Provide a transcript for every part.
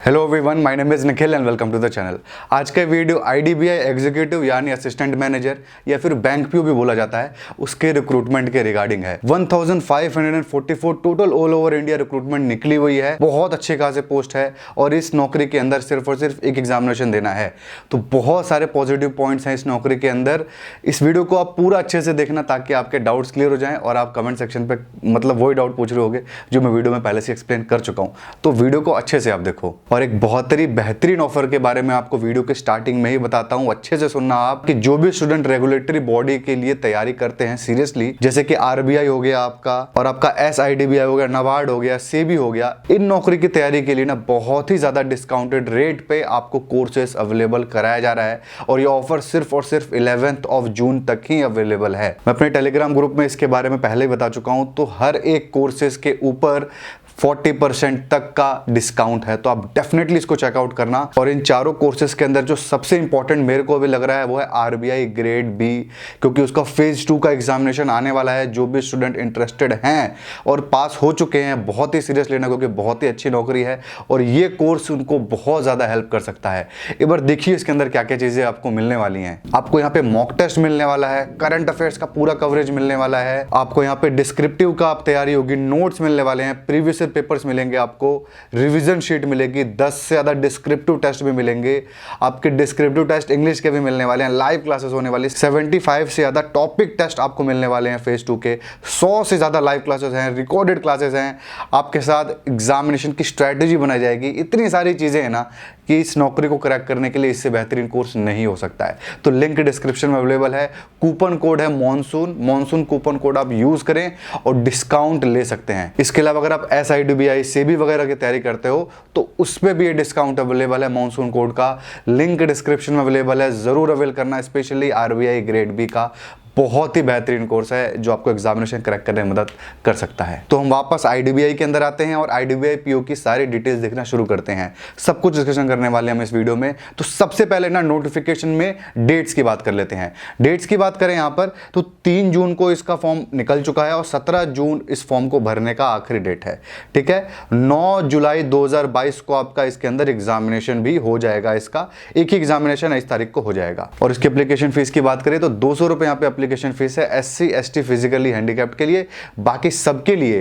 Hello everyone, my name is Nikhil and welcome to the channel. आज का video IDBI executive यानी assistant manager या फिर बैंक पीओ भी बोला जाता है, उसके रिक्रूटमेंट के रिगार्डिंग है। 1544 total all over India recruitment निकली हुई है। बहुत अच्छे खासे पोस्ट है और इस नौकरी के अंदर सिर्फ और सिर्फ एक एग्जामिनेशन देना है। तो बहुत सारे पॉजिटिव पॉइंट्स हैं इस नौकरी के अंदर। इस वीडियो को आप पूरा अच्छे से देखना ताकि आपके डाउट्स क्लियर हो जाएं और आप कमेंट सेक्शन पे मतलब वही डाउट पूछ रहे होगे जो मैं वीडियो में पहले से एक्सप्लेन कर चुका हूं। तो वीडियो को अच्छे से आप देखो और एक बहुत ही बेहतरीन ऑफर के बारे में आपको वीडियो के स्टार्टिंग में ही बताता हूं। अच्छे से सुनना आप कि जो भी स्टूडेंट रेगुलेटरी बॉडी के लिए तैयारी करते हैं सीरियसली, जैसे कि आरबीआई हो गया आपका और आपका एसआईडीबीआई हो गया, नाबार्ड हो गया, सेबी हो गया, इन नौकरी की तैयारी के लिए ना बहुत ही ज्यादा डिस्काउंटेड रेट पे आपको कोर्सेस अवेलेबल कराया जा रहा है और ये ऑफर सिर्फ और सिर्फ 11 जून तक ही अवेलेबल है। मैं अपने टेलीग्राम ग्रुप में इसके बारे में पहले ही बता चुका हूं। तो हर एक कोर्सेज के ऊपर 40% तक का डिस्काउंट है, तो आप डेफिनेटली इसको चेकआउट करना। और इन चारों कोर्सेज के अंदर जो सबसे इंपॉर्टेंट मेरे को अभी लग रहा है वो है आरबीआई ग्रेड बी, क्योंकि उसका फेज 2 का एग्जामिनेशन आने वाला है। जो भी स्टूडेंट इंटरेस्टेड हैं और पास हो चुके हैं, बहुत ही सीरियस लेना, क्योंकि बहुत ही अच्छी नौकरी है और ये कोर्स उनको बहुत ज्यादा हेल्प कर सकता है। एक बार देखिए इसके अंदर क्या क्या चीजें आपको मिलने वाली हैं। आपको यहाँ पे मॉक टेस्ट मिलने वाला है, करंट अफेयर्स का पूरा कवरेज मिलने वाला है, आपको यहाँ पे डिस्क्रिप्टिव का आप तैयारी होगी, नोट्स मिलने वाले हैं, प्रीवियस पेपर्स मिलेंगे, आपको रिवीजन शीट मिलेगी, 10 से ज्यादा डिस्क्रिप्टिव टेस्ट भी मिलेंगे। आपके डिस्क्रिप्टिव टेस्ट इंग्लिश के भी मिलने वाले हैं, लाइव क्लासेस होने वाली, 75 से ज्यादा टॉपिक टेस्ट आपको मिलने वाले हैं फेज 2 के, 100 से ज्यादा लाइव क्लासेस हैं, रिकॉर्डेड क्लासेस हैं, आपके साथ एग्जामिनेशन की स्ट्रेटेजी बनाई जाएगी। इतनी सारी चीजें हैं ना कि इस नौकरी को क्रैक करने के लिए इससे बेहतरीन कोर्स नहीं हो सकता है। तो लिंक डिस्क्रिप्शन में अवेलेबल है। कूपन कोड है मॉनसून कूपन कोड आप यूज करें और डिस्काउंट ले सकते हैं। इसके अलावा अगर आप एसआईडीबीआई सेबी वगैरह की तैयारी करते हो तो उस पर भी ये डिस्काउंट अवेलेबल है। मॉनसून कोड का लिंक डिस्क्रिप्शन में अवेलेबल है, जरूर अवेल करना। स्पेशली आरबीआई ग्रेड बी का बहुत ही बेहतरीन कोर्स है जो आपको एग्जामिनेशन क्रैक करने में मदद कर सकता है। तो हम वापस आईडीबीआई के अंदर आते हैं और आईडीबीआई पीओ की सारी डिटेल्स देखना शुरू करते हैं। सब कुछ डिस्कशन करने वाले हैं हम इस वीडियो में। तो सबसे पहले ना नोटिफिकेशन में डेट्स की बात कर लेते हैं। डेट्स की बात करें यहाँ पर तो 3 जून को इसका फॉर्म निकल चुका है और 17 जून इस फॉर्म को भरने का आखिरी डेट है। ठीक है, 9 जुलाई 2022 को आपका इसके अंदर एग्जामिनेशन भी हो जाएगा। इसका एक ही एग्जामिनेशन इस तारीख को हो जाएगा। और इसकी एप्लीकेशन फीस की बात करें तो 200 रुपए यहाँ पे एप्लीकेशन फीस है एससी एसटी फिजिकली हैंडीकैप्ड के लिए। बाकी सबके लिए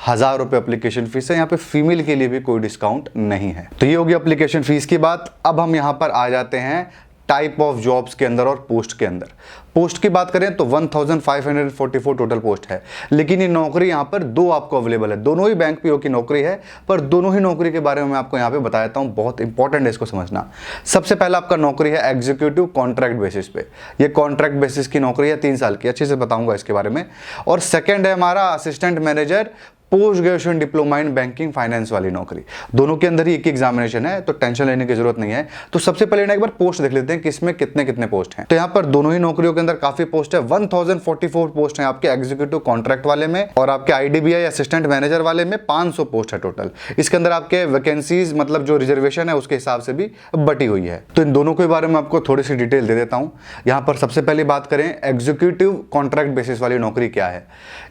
1000 रुपए एप्लीकेशन फीस है। यहाँ पे फीमेल के लिए भी कोई डिस्काउंट नहीं है। तो ये होगी एप्लीकेशन फीस की बात। अब हम यहाँ पर आ जाते हैं टाइप ऑफ जॉब्स के अंदर और पोस्ट के अंदर। पोस्ट की बात करें तो 1544 टोटल पोस्ट है, लेकिन ये नौकरी यहाँ पर 2 आपको अवेलेबल है। दोनों ही बैंक पीओ की नौकरी है, पर दोनों ही नौकरी के बारे में मैं आपको यहाँ पे बता देता हूँ। बहुत इंपॉर्टेंट है इसको समझना। सबसे पहला आपका नौकरी है एग्जीक्यूटिव कॉन्ट्रैक्ट बेसिस पे। ये कॉन्ट्रैक्ट बेसिस की नौकरी है, 3 साल की, अच्छे से बताऊंगा इसके बारे में। और सेकेंड है हमारा assistant manager post graduation diploma in banking finance वाली नौकरी। दोनों के अंदर ही एक एग्जामिनेशन है, तो टेंशन लेने की जरूरत नहीं है। तो सबसे पहले ना एक बार पोस्ट देख लेते हैं कि इसमें कितने कितने पोस्ट हैं। तो यहाँ पर दोनों ही नौकरियों के अंदर काफी पोस्ट है। 1044 पोस्ट है आपके एग्जीक्यूटिव कॉन्ट्रैक्ट वाले में और आपके आईडीबीआई असिस्टेंट मैनेजर वाले में 500 पोस्ट है टोटल। इसके अंदर आपके वैकेंसीज मतलब जो रिजर्वेशन है उसके हिसाब से भी बटी हुई है। तो इन दोनों के बारे में आपको थोड़ी सी डिटेल दे देता हूं। यहाँ पर सबसे पहले बात करें एग्जीक्यूटिव कॉन्ट्रैक्ट बेसिस वाली नौकरी क्या है।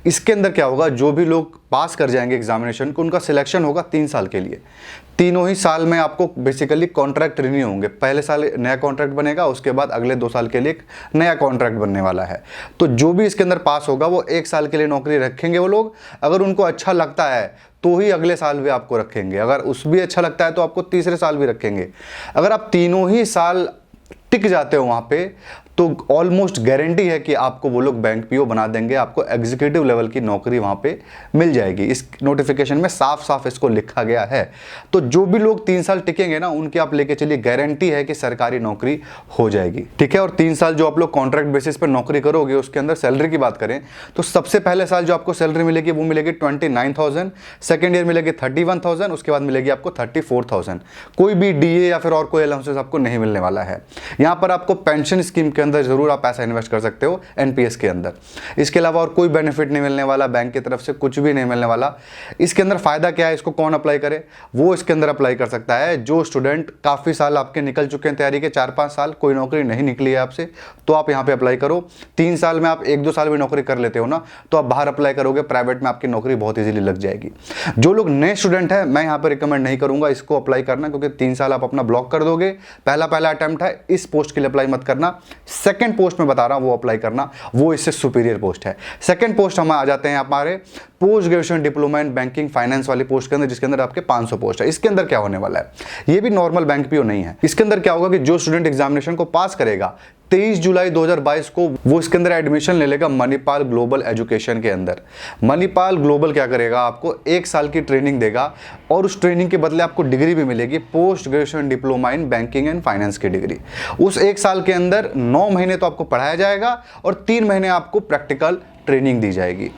इसके अंदर क्या होगा, जो भी लोग पास कर जाएंगे एग्जामिनेशन को उनका सिलेक्शन होगा 3 साल के लिए। तीनों ही साल में आपको बेसिकली कॉन्ट्रैक्ट रिन्यू होंगे। पहले साल नया कॉन्ट्रैक्ट बनेगा, उसके बाद अगले 2 साल के लिए एक नया कॉन्ट्रैक्ट बनने वाला है। तो जो भी इसके अंदर पास होगा वो 1 साल के लिए नौकरी रखेंगे वो लोग। अगर उनको अच्छा लगता है तो ही अगले साल भी आपको रखेंगे, अगर उस भी अच्छा लगता है तो आपको तीसरे साल भी रखेंगे। अगर आप तीनों ही साल टिक जाते हो वहां पे तो ऑलमोस्ट गारंटी है कि आपको वो लोग बैंक पीओ बना देंगे, आपको एग्जीक्यूटिव लेवल की नौकरी वहां पे मिल जाएगी। इस नोटिफिकेशन में साफ साफ इसको लिखा गया है। तो जो भी लोग 3 साल टिकेंगे ना उनकी आप लेके चलिए गारंटी है कि सरकारी नौकरी हो जाएगी। ठीक है, और 3 साल जो आप लोग कॉन्ट्रैक्ट बेसिस पर नौकरी करोगे उसके अंदर सैलरी की बात करें तो सबसे पहले साल जो आपको सैलरी मिलेगी वो मिलेगी 29,000, सेकेंड ईयर मिलेगी 31,000, उसके बाद मिलेगी आपको 34,000। कोई भी डीए या फिर और कोई अलाउंसेस आपको नहीं मिलने वाला है। यहाँ पर आपको पेंशन स्कीम के अंदर जरूर आप पैसा इन्वेस्ट कर सकते हो, एनपीएस के अंदर। इसके अलावा और कोई बेनिफिट नहीं मिलने वाला, बैंक की तरफ से कुछ भी नहीं मिलने वाला। इसके अंदर फायदा क्या है, इसको कौन अप्लाई करे? वो इसके अंदर अप्लाई कर सकता है जो स्टूडेंट काफी साल आपके निकल चुके हैं तैयारी के, 4-5 साल कोई नौकरी नहीं निकली है आपसे, तो आप यहाँ पे अप्लाई करो। 3 साल में आप 1-2 साल भी नौकरी कर लेते हो ना, तो आप बाहर अप्लाई करोगे, प्राइवेट में आपकी नौकरी बहुत इजीली लग जाएगी। जो लोग नए स्टूडेंट हैं, मैं यहाँ पे रिकमेंड नहीं करूंगा इसको अप्लाई करना, क्योंकि 3 साल आप अपना ब्लॉक कर दोगे। पहला अटेम्प्ट है, इस पोस्ट के लिए अप्लाई मत करना। सेकंड पोस्ट में बता रहा हूं वो अप्लाई करना, वो इससे सुपीरियर पोस्ट है। सेकंड पोस्ट हम आ जाते हैं हमारे post graduation diploma in banking finance वाली पोस्ट के अंदर, जिसके अंदर आपके 500 पोस्ट है। इसके अंदर क्या होने वाला है, ये भी नॉर्मल बैंक पीओ नहीं है। इसके अंदर क्या होगा कि जो स्टूडेंट एग्जामिनेशन को पास करेगा 23 जुलाई 2022 को, वो इसके अंदर एडमिशन ले लेगा मणिपाल ग्लोबल एजुकेशन के अंदर। मणिपाल ग्लोबल क्या करेगा, आपको 1 साल की ट्रेनिंग देगा और उस ट्रेनिंग के बदले आपको डिग्री भी मिलेगी, post graduation diploma in banking and finance की डिग्री। उस 1 साल के अंदर 9 महीने तो आपको पढ़ाया जाएगा और 3 महीने आपको प्रैक्टिकल ट्रेनिंग दी जाएगी।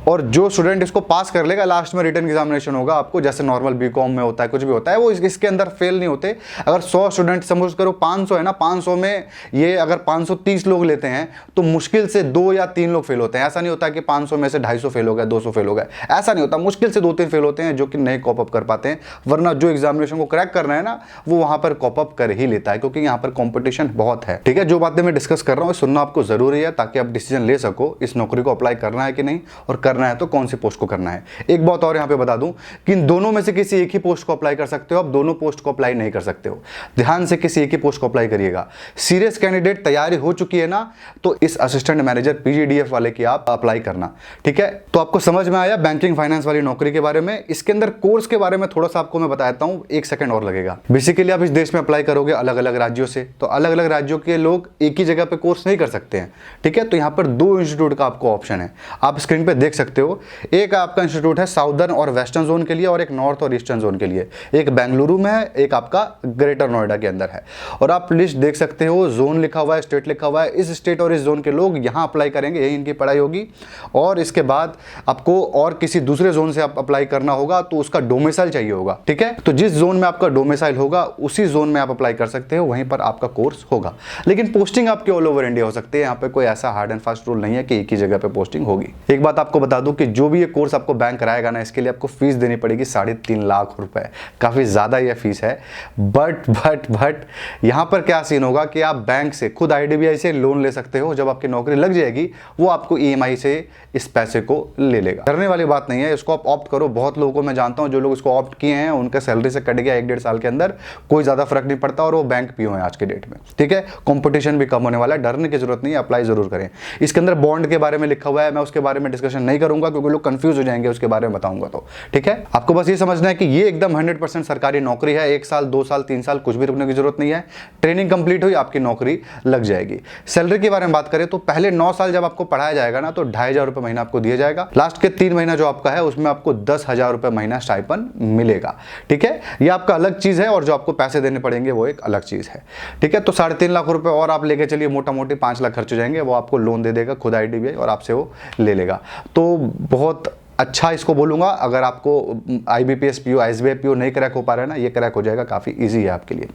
और जो स्टूडेंट इसको पास कर लेगा, लास्ट में रिटन एग्जामिनेशन होगा आपको, जैसे नॉर्मल बीकॉम में होता है, कुछ भी होता है, वो इसके अंदर फेल नहीं होते। अगर 100 स्टूडेंट समझ करो 500 है ना, 500 में ये अगर 530 लोग लेते हैं तो मुश्किल से 2 या 3 लोग फेल होते हैं। ऐसा नहीं होता कि 500 में से 250 फेल हो गए, 200 फेल हो गए, ऐसा नहीं होता। मुश्किल से 2-3 फेल होते हैं जो कि नहीं कॉप अप कर पाते हैं, वरना जो एग्जामिनेशन को क्रैक करना है ना, वो वहां पर कॉप अप कर ही लेता है, क्योंकि यहाँ पर कॉम्पिटिशन बहुत है। ठीक है, जो बातें मैं डिस्कस कर रहा हूँ सुनना आपको जरूरी है, ताकि आप डिसीजन ले सको इस नौकरी को अप्लाई करना है कि नहीं, और करना है तो कौन सी पोस्ट को करना है। एक बात और यहां पे बता दूं कि इन दोनों में से किसी एक ही पोस्ट को अप्लाई कर सकते हो, आप दोनों पोस्ट को अप्लाई नहीं कर सकते हो। ध्यान से किसी एक ही पोस्ट को अप्लाई करिएगा। सीरियस कैंडिडेट तैयारी हो चुकी है ना, तो इस असिस्टेंट मैनेजर पीजीडीएफ वाले की आप अप्लाई करना। ठीक है, तो आपको समझ में आया बैंकिंग फाइनेंस वाली नौकरी के बारे में। इसके अंदर कोर्स के बारे में थोड़ा सा आपको मैं बताता हूं, 1 सेकंड और लगेगा। बेसिकली आप इस देश में अप्लाई करोगे अलग अलग राज्यों से, तो अलग अलग राज्यों के लोग एक ही जगह पे कोर्स नहीं कर सकते हैं। ठीक है, तो यहां पर 2 इंस्टीट्यूट का आपको ऑप्शन है, आप स्क्रीन पे देख सकते हो। एक आपका इंस्टीट्यूट है साउदर्न और वेस्टर्न जोन के लिए, और एक नॉर्थ और ईस्टर्न जोन के लिए। एक बेंगलुरु में है, एक आपका ग्रेटर नोएडा के अंदर है। और आप लिस्ट देख सकते हो, जोन लिखा हुआ है, स्टेट लिखा हुआ है। इस स्टेट और इस जोन के लोग यहां अप्लाई करेंगे, यही इनकी पढ़ाई होगी। और इसके बाद आपको और किसी दूसरे जोन से आप अप्लाई करना होगा, तो उसका डोमिसाइल चाहिए होगा। ठीक है, तो जिस जोन में आपका डोमिसाइल होगा उसी जोन में आप अप्लाई कर सकते हो, वहीं पर आपका कोर्स होगा। लेकिन पोस्टिंग आपके ऑल ओवर इंडिया हो सकती है, यहाँ पे कोई ऐसा हार्ड एंड फास्ट रूल नहीं है कि एक ही जगह पे पोस्टिंग होगी। एक बात आपको बता दूं कि जो भी ये कोर्स आपको बैंक कराएगा ना, इसके लिए आपको फीस देनी पड़ेगी 3.5 लाख रुपए। काफी ज्यादा यह फीस है। बट यहां पर क्या सीन होगा कि आप बैंक से खुद आईडीबीआई से लोन ले सकते हो। जब आपकी नौकरी लग जाएगी, वो आपको ईएमआई से इस पैसे को ले लेगा। डरने वाली बात नहीं है, इसको आप ऑप्ट करो। बहुत लोगों को मैं जानता हूं जो लोग इसको ऑप्ट किए हैं, उनका सैलरी से कट गया 1-1.5 साल के अंदर, कोई ज्यादा फर्क नहीं पड़ता, और वो बैंक पीओ है आज के डेट में। ठीक है, कंपटीशन भी कम होने वाला है, डरने की जरूरत नहीं है, अप्लाई जरूर करें। इसके अंदर बॉन्ड के बारे में लिखा हुआ है, मैं उसके बारे में डिस्कशन नहीं करूंगा क्योंकि लोग कंफ्यूज हो जाएंगे उसके बारे में बताऊंगा तो। ठीक है, आपको बस ये समझना है कि ये एकदम 100% सरकारी नौकरी है। 1 साल 2 साल 3 साल कुछ भी रुकने की जरूरत नहीं है। ट्रेनिंग कंप्लीट हुई, आपकी नौकरी लग जाएगी। सैलरी के बारे में बात करें तो पहले 9 साल जब आपको पढ़ाया जाएगा ना, तो 2,500 रुपए महीना आपको दिया जाएगा। लास्ट के 3 महीना जो आपका है उसमें आपको 10,000 रुपए महीना स्टाइपन मिलेगा। ठीक है, ये आपका अलग चीज है, और जो आपको पैसे देने पड़ेंगे वो एक अलग चीज है। ठीक है, तो 3.5 लाख रुपए और आप लेके चलिए, मोटा मोटी 5 लाख खर्च हो जाएंगे। वो आपको लोन दे देगा खुद आईडीबीआई, और आपसे वो ले लेगा। तो बहुत अच्छा इसको बोलूंगा। अगर आपको आईबीपीएस पीओ, एसबीआई पीओ नहीं क्रैक हो पा रहा है ना, ये क्रैक हो जाएगा, काफी इजी है आपके लिए।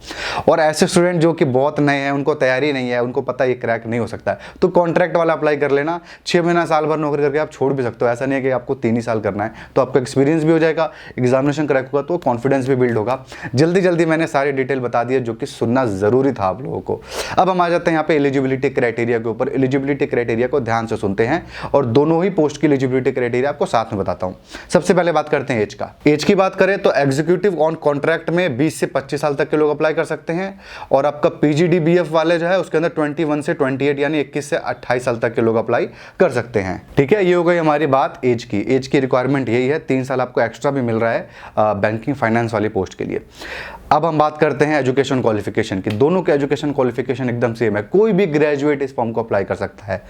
और ऐसे स्टूडेंट जो कि बहुत नए हैं, उनको तैयारी नहीं है, उनको पता है ये क्रैक नहीं हो सकता है, तो कॉन्ट्रैक्ट वाला अप्लाई कर लेना। 6 महीना साल भर नौकरी करके आप छोड़ भी सकते हो। ऐसा नहीं है कि आपको 3 ही साल करना है, तो आपका एक्सपीरियंस भी हो जाएगा, एग्जामिनेशन क्रैक होगा तो कॉन्फिडेंस भी बिल्ड होगा। जल्दी मैंने सारी डिटेल बता दी है जो कि सुनना जरूरी था आप लोगों को। अब हम आ जाते हैं यहाँ पे एलिजिबिलिटी क्राइटेरिया के ऊपर। एलिजिबिलिटी क्राइटेरिया को ध्यान से सुनते हैं, और दोनों ही पोस्ट की एलिजिबिलिटी क्राइटेरिया आपको साथ में बताता हूँ। सबसे पहले बात करते हैं एज का। एज की बात करें तो एग्जीक्यूटिव ऑन कॉन्ट्रैक्ट में 20 से 25 साल तक के लोग अप्लाई कर सकते हैं, और आपका पीजीडीबीएफ वाले जो है उसके अंदर 21 से 28 यानी 21 से 28 साल तक के लोग अप्लाई कर सकते हैं। ठीक है, ये हो गई हमारी बात एज की। एज की रिक्वायरमेंट यही है, 3 साल आपको एक्स्ट्रा भी मिल रहा है बैंकिंग फाइनेंस वाली पोस्ट के लिए। अब हम बात करते हैं एजुकेशन क्वालिफिकेशन की। दोनों के एजुकेशन क्वालिफिकेशन एकदम सेम है, कोई भी ग्रेजुएट इस फॉर्म को अप्लाई कर सकता है।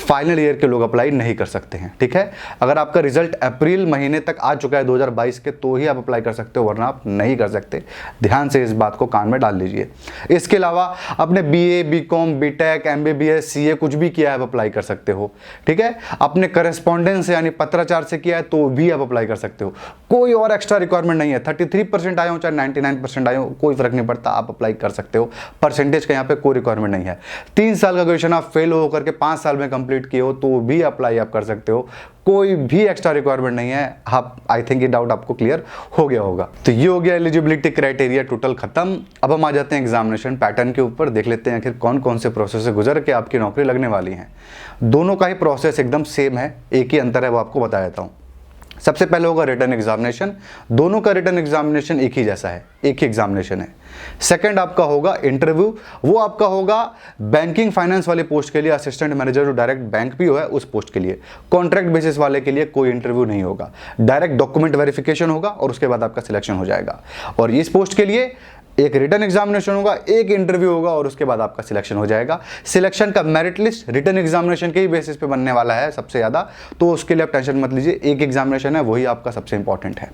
फाइनल ईयर के लोग अप्लाई नहीं कर सकते हैं। ठीक है, अगर आपका रिजल्ट अप्रैल महीने तक आ चुका है 2022 के, तो ही आप अप्लाई कर सकते हो, वरना आप नहीं कर सकते। ध्यान से इस बात को कान में डाल लीजिए। इसके अलावा अपने BA, BCom, BTech, MBBS, CA कुछ भी किया है आप अप्लाई कर सकते हो। ठीक है, अपने करस्पॉन्डेंस यानी पत्राचार से किया है तो भी आप अप्लाई कर सकते हो। कोई और एक्स्ट्रा रिक्वायरमेंट नहीं है। 33% आए हो चाहे 99% आए हो, कोई फर्क नहीं पड़ता, आप अप्लाई कर सकते हो। परसेंटेज का यहाँ पे कोई रिक्वायरमेंट नहीं है। 3 साल का ग्रेजुएशन आप फेल होकर के 5 साल में कंप्लीट किए हो तो भी अप्लाई आप कर सकते हो। कोई भी एक्स्ट्रा रिक्वायरमेंट नहीं है। आप आई थिंक ये डाउट आपको क्लियर हो गया होगा। तो ये हो गया एलिजिबिलिटी क्राइटेरिया टोटल खत्म। अब हम आ जाते हैं एग्जामिनेशन पैटर्न के ऊपर। देख लेते हैं आखिर कौन कौन से प्रोसेस से गुजर के आपकी नौकरी लगने वाली है। दोनों का ही प्रोसेस एकदम सेम है, एक ही अंतर है वो आपको बता देता हूँ। सबसे पहले होगा रिटन एग्जामिनेशन। दोनों का रिटन एग्जामिनेशन एक ही जैसा है, एक ही एग्जामिनेशन है। सेकंड आपका होगा इंटरव्यू। वो आपका होगा बैंकिंग फाइनेंस वाली पोस्ट के लिए, असिस्टेंट मैनेजर जो डायरेक्ट बैंक PO है उस पोस्ट के लिए। कॉन्ट्रैक्ट बेसिस वाले के लिए कोई इंटरव्यू नहीं होगा, डायरेक्ट डॉक्यूमेंट वेरिफिकेशन होगा और उसके बाद आपका सिलेक्शन हो जाएगा। और इस पोस्ट के लिए एक रिटन एग्जामिनेशन होगा, एक इंटरव्यू होगा और उसके बाद आपका सिलेक्शन हो जाएगा। सिलेक्शन का मेरिट लिस्ट रिटन एग्जामिनेशन के ही बेसिस पे बनने वाला है सबसे ज़्यादा, तो उसके लिए आप टेंशन मत लीजिए। एक एग्जामिनेशन है वही आपका सबसे इंपॉर्टेंट है।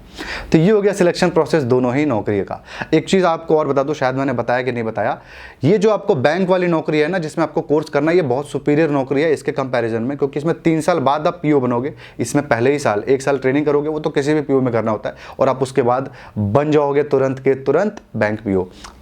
तो ये हो गया सिलेक्शन प्रोसेस दोनों ही नौकरी का। एक चीज़ आपको और बता दूँ, शायद मैंने बताया कि नहीं बताया, ये जो आपको बैंक वाली नौकरी है ना जिसमें आपको कोर्स करना है, ये बहुत सुपीरियर नौकरी है इसके कंपेरिजन में, क्योंकि इसमें 3 साल बाद आप PO बनोगे। इसमें पहले ही साल 1 साल ट्रेनिंग करोगे, वो तो किसी भी PO में करना होता है, और आप उसके बाद बन जाओगे तुरंत के तुरंत बैंक PO।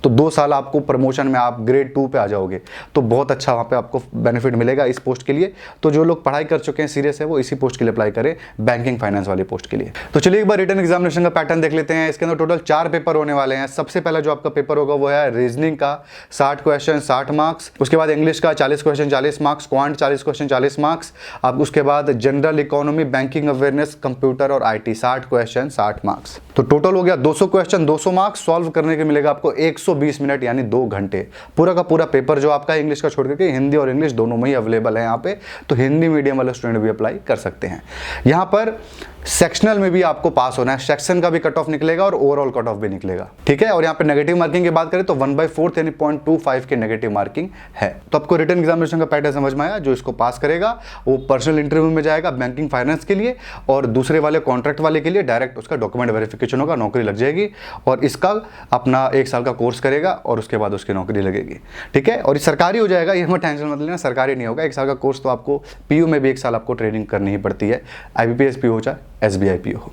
तो 2 साल आपको प्रमोशन में आप ग्रेड 2 पे आ जाओगे, तो बहुत अच्छा वहाँ पे आपको बेनिफिट मिलेगा इस पोस्ट के लिए। तो जो लोग पढ़ाई कर चुके हैं सीरियस है वो इसी पोस्ट के लिए अप्लाई करें, बैंकिंग फाइनेंस वाली पोस्ट के लिए। तो चलिए एक बार रिटन एग्जामिनेशन का पैटर्न देख लेते हैं। इसके अंदर टोटल 4 पेपर होने वाले हैं। सबसे पहला जो आपका पेपर होगा वो है रीजनिंग का 60 क्वेश्चन 60 मार्क्स। उसके बाद इंग्लिश का 40 question 40 marks, quant 40 question 40 marks. अब उसके बाद general economy, banking awareness, computer और IT 60 क्वेश्चन 60 मार्क्स। तो टोटल हो गया 200 क्वेश्चन 200 मार्क्स। सॉल्व करने के मिलेगा आपको 120 मिनट यानी 2 घंटे। पूरा का पूरा पेपर जो आपका इंग्लिश का छोड़ करके हिंदी और इंग्लिश दोनों में ही अवेलेबल है यहाँ पे, तो हिंदी मीडियम वाले स्टूडेंट भी अप्लाई कर सकते हैं। यहाँ पर सेक्शनल में भी आपको पास होना है, सेक्शन का भी कट ऑफ निकलेगा और ओवरऑल कट ऑफ भी निकलेगा। ठीक है, और यहाँ पे नेगेटिव मार्किंग की बात करें तो 1/4 यानी 0.25 के नेगेटिव मार्किंग है। तो आपको रिटन एग्जामिनेशन का पैटर्न समझ में आया। जो इसको पास करेगा वो पर्सनल इंटरव्यू में जाएगा बैंकिंग फाइनेंस के लिए, और दूसरे वाले कॉन्ट्रैक्ट वाले के लिए डायरेक्ट उसका डॉक्यूमेंट वेरिफिकेशन होगा, नौकरी लग जाएगी। और इसका अपना 1 साल का कोर्स करेगा और उसके बाद उसकी नौकरी लगेगी। ठीक है, और ये सरकारी हो जाएगा, ये हमें टेंशन मत लेना, सरकारी नहीं होगा। 1 साल का कोर्स तो आपको PO में भी 1 साल आपको ट्रेनिंग करनी ही पड़ती है, IBPS PO हो चाहे SBI PO हो।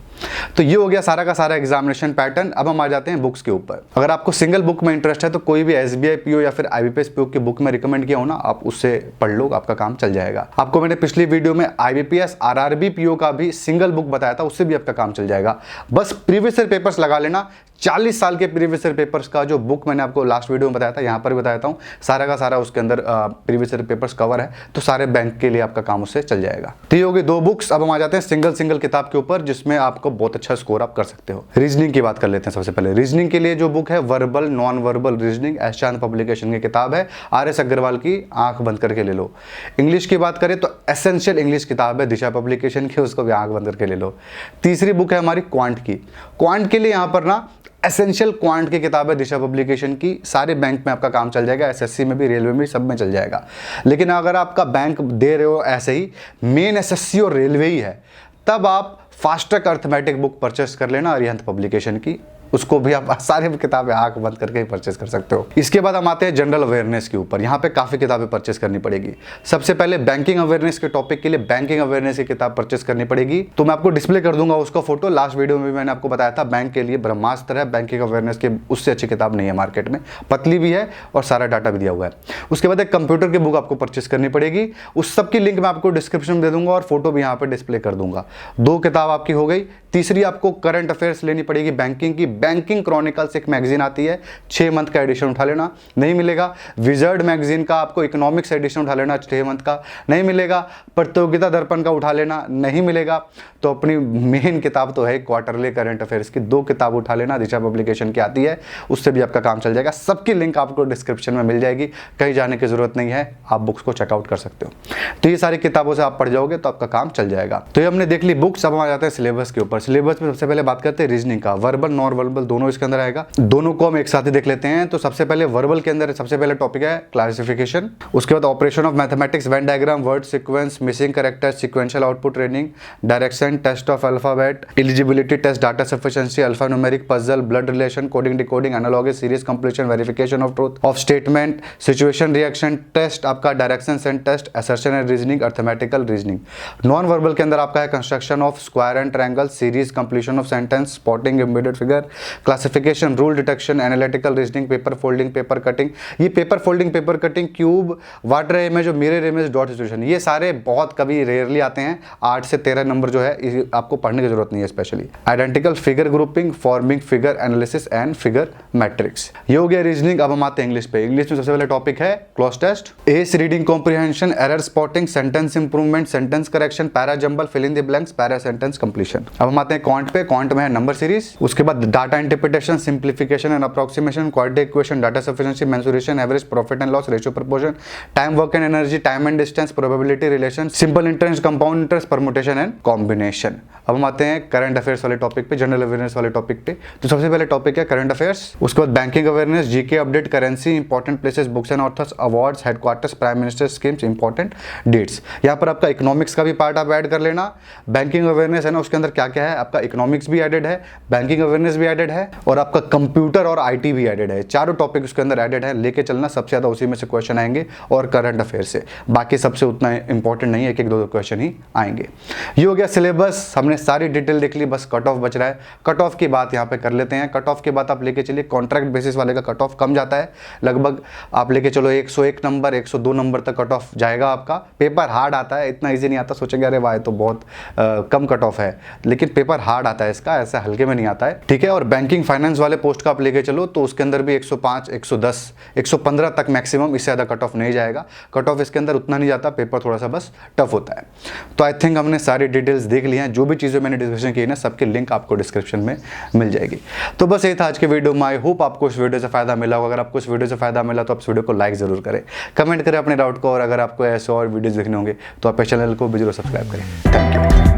तो ये हो गया सारा का सारा एग्जामिनेशन पैटर्न। अब हम आ जाते हैं बुक्स के ऊपर। अगर आपको सिंगल बुक में इंटरेस्ट है तो कोई भी SBI PO या फिर IBPS PO की बुक में रिकमेंड किया हो ना, आप उससे पढ़ लो, आपका काम चल जाएगा। आपको मैंने पिछली वीडियो में IBPS RRB PO का भी सिंगल बुक बताया था, उससे भी आपका काम चल जाएगा। बस प्रीवियस ईयर पेपर्स लगा लेना। 40 साल के प्रीवियस ईयर पेपर्स का जो बुक मैंने आपको लास्ट वीडियो में बताया था, यहाँ पर भी बताया था, सारा का सारा उसके अंदर प्रीवियस ईयर पेपर्स कवर है, तो सारे बैंक के लिए आपका काम उससे चल जाएगा। तो ये हो गई 2 बुक्स। अब हम आ जाते हैं सिंगल किताब के ऊपर जिसमें आपको बहुत अच्छा स्कोर आप कर सकते हो। रीजनिंग की बात कर लेते हैं। सबसे पहले रीजनिंग के लिए जो बुक है verbal non verbal reasoning, S चांद पब्लिकेशन की किताब है, RS अग्रवाल की, आंख बंद करके ले लो। इंग्लिश की बात करें तो एसेंशियल इंग्लिश किताब है दिशा पब्लिकेशन की, उसको भी आंख बंद करके ले लो। तीसरी बुक है हमारी क्वांट की। क्वांट के लिए यहाँ पर ना एसेंशियल क्वांट की किताब है दिशा पब्लिकेशन की। सारे बैंक में आपका काम चल जाएगा, SSC में भी, रेलवे में, सब में चल जाएगा। लेकिन अगर आपका बैंक दे रहे हो ऐसे ही मेन SSC और रेलवे ही है, तब आप fast track arithmetic book purchase कर लेना अरिहंत पब्लिकेशन की, उसको भी आप सारी किताबें आंख बंद करके ही परचेस कर सकते हो। इसके बाद हम आते हैं जनरल अवेयरनेस के ऊपर। यहाँ पे काफ़ी किताबें परचेस करनी पड़ेगी। सबसे पहले बैंकिंग अवेयरनेस के टॉपिक के लिए बैंकिंग अवेयरनेस की किताब परचेस करनी पड़ेगी। तो मैं आपको डिस्प्ले कर दूंगा उसका फोटो। लास्ट वीडियो में भी मैंने आपको बताया था, बैंक के लिए ब्रह्मास्त्र है, बैंकिंग अवेयरनेस के उससे अच्छी किताब नहीं है मार्केट में, पतली भी है और सारा डाटा भी दिया हुआ है। उसके बाद एक कंप्यूटर की बुक आपको परचेस करनी पड़ेगी, उस सब की लिंक मैं आपको डिस्क्रिप्शन में दे दूंगा और फोटो भी यहाँ पर डिस्प्ले कर दूंगा। 2 किताब आपकी हो गई। तीसरी आपको करंट अफेयर्स लेनी पड़ेगी बैंकिंग की। बैंकिंग क्रॉनिकल्स एक मैगजीन आती है, 6 मंथ का एडिशन उठा लेना, नहीं मिलेगा। विजर्ड मैगजीन का आपको इकोनॉमिक्स एडिशन उठा लेना, 6 मंथ का, नहीं मिलेगा। प्रतियोगिता दर्पण का उठा लेना, नहीं मिलेगा। तो अपनी मेन किताब तो है क्वार्टरली करंट अफेयर्स की, 2 किताब उठा लेना, दिशा पब्लिकेशन की आती है, उससे भी आपका काम चल जाएगा। सबकी लिंक आपको डिस्क्रिप्शन में मिल जाएगी, कहीं जाने की जरूरत नहीं है, आप बुक्स को चेकआउट कर सकते हो। तो ये सारी किताबों से आप पढ़ जाओगे तो आपका काम चल जाएगा। तो ये हमने देख ली बुक्स। अब हम आ जाते हैं सिलेबस के ऊपर। सिलेबस में सबसे पहले बात करते हैं रीजनिंग का, वर्बल नॉन वर्बल दोनों इसके अंदर आएगा। दोनों को हम एक साथ ही देख लेते हैं। तो सबसे पहले वर्बल के अंदर सबसे पहले टॉपिक है क्लासिफिकेशन, उसके बाद operation of mathematics, Venn diagram, word sequence, missing characters, sequential output training, direction, test of alphabet, eligibility test, data sufficiency, alpha numeric puzzle, blood relation, coding decoding, analogous, series completion, verification of truth of statement, situation reaction test, आपका direction sense test, assertion and reasoning, arithmetical reasoning. Non verbal के अंदर आपका है construction of square and triangle, series completion of sentence, spotting embedded figure, classification, rule detection, analytical reasoning, paper folding, paper cutting. ये paper folding, paper cutting, cube, water image, mirror image, dot situation, ये सारे बहुत कभी rarely आते हैं। 8 से 13 number जो है आपको पढ़ने की जरूरत नहीं है specially. Identical figure grouping, forming figure analysis and figure matrix, ये हो गया रीजनिंग। अब हम आते हैं इंग्लिश पे। इंग्लिश में सबसे पहले टॉपिक है cloze test, as reading comprehension, error spotting, sentence improvement, sentence correction, para jumble, fill in the blanks, para sentence completion. अब हम आते हैं क्वांट पे। क्वांट में है नंबर सीरीज, उसके बाद data interpretation, simplification and approximation, quadratic equation, data sufficiency, mensuration, average, profit and loss, ratio proportion, time, work and energy, time and distance, probability relation, simple interest, compound interest, permutation and combination. अब हम आते हैं current affairs वाले topic पे, general awareness वाले topic पे। तो सबसे पहले टॉपिक है करंट अफेयर्स, उसके बाद banking awareness, GK update, currency, important places, books and authors, awards, headquarters, prime minister schemes, important dates. यहाँ पर आपका इकोनॉमिक्स का भी पार्ट आप ऐड कर लेना। बैंकिंग अवेयरनेस है ना, उसके अंदर क्या क्या है, आपका इकोनॉमिक्स भी एडेड है, बैंकिंग अवेयरनेस भी एडेड है और आपका कंप्यूटर और आईटी भी एडेड है। चारों टॉपिक उसके अंदर एडेड है, लेके चलना। सबसे ज्यादा उसी में से क्वेश्चन आएंगे और करंट अफेयर से, बाकी सबसे उतना इंपॉर्टेंट नहीं है, एक एक दो क्वेश्चन ही आएंगे। ये हो गया सिलेबस, हमने सारी डिटेल देख ली, बस कट ऑफ बच रहा है। कट ऑफ की बात यहाँ पे कर लेते हैं। कट ऑफ के बाद आप लेके चलिए, कॉन्ट्रैक्ट बेसिस वाले का कट ऑफ कम जाता है, लगभग आप लेके चलो 101 नंबर 102 नंबर तक कट ऑफ जाएगा आपका। पेपर हार्ड आता है, इतना इजी नहीं आता, सोचेंगे अरे वाह तो बहुत कम कट ऑफ है, लेकिन पेपर हार्ड आता है इसका, ऐसा हल्के में नहीं आता है, ठीक है। और बैंकिंग फाइनेंस वाले पोस्ट का आप लेके चलो तो उसके अंदर भी 105 110 115 तक मैक्सिमम, इससे ज़्यादा कट ऑफ नहीं जाएगा। कट ऑफ इसके अंदर उतना नहीं जाता, पेपर थोड़ा सा बस टफ होता है। तो आई थिंक हमने सारी डिटेल्स देख ली हैं, जो भी चीज़ें मैंने डिस्कशन की ना सबके लिंक आपको डिस्क्रिप्शन में मिल जाएगी। तो बस ये था आज के वीडियो में। आई होप आपको इस वीडियो से फायदा मिला होगा। अगर आपको इस वीडियो से फायदा मिला तो आप इस वीडियो को लाइक जरूर करें, कमेंट करें अपने डाउट को, और अगर आपको ऐसे और वीडियोस देखने होंगे तो आप इस चैनल को भी जरूर सब्सक्राइब करें। Thank you.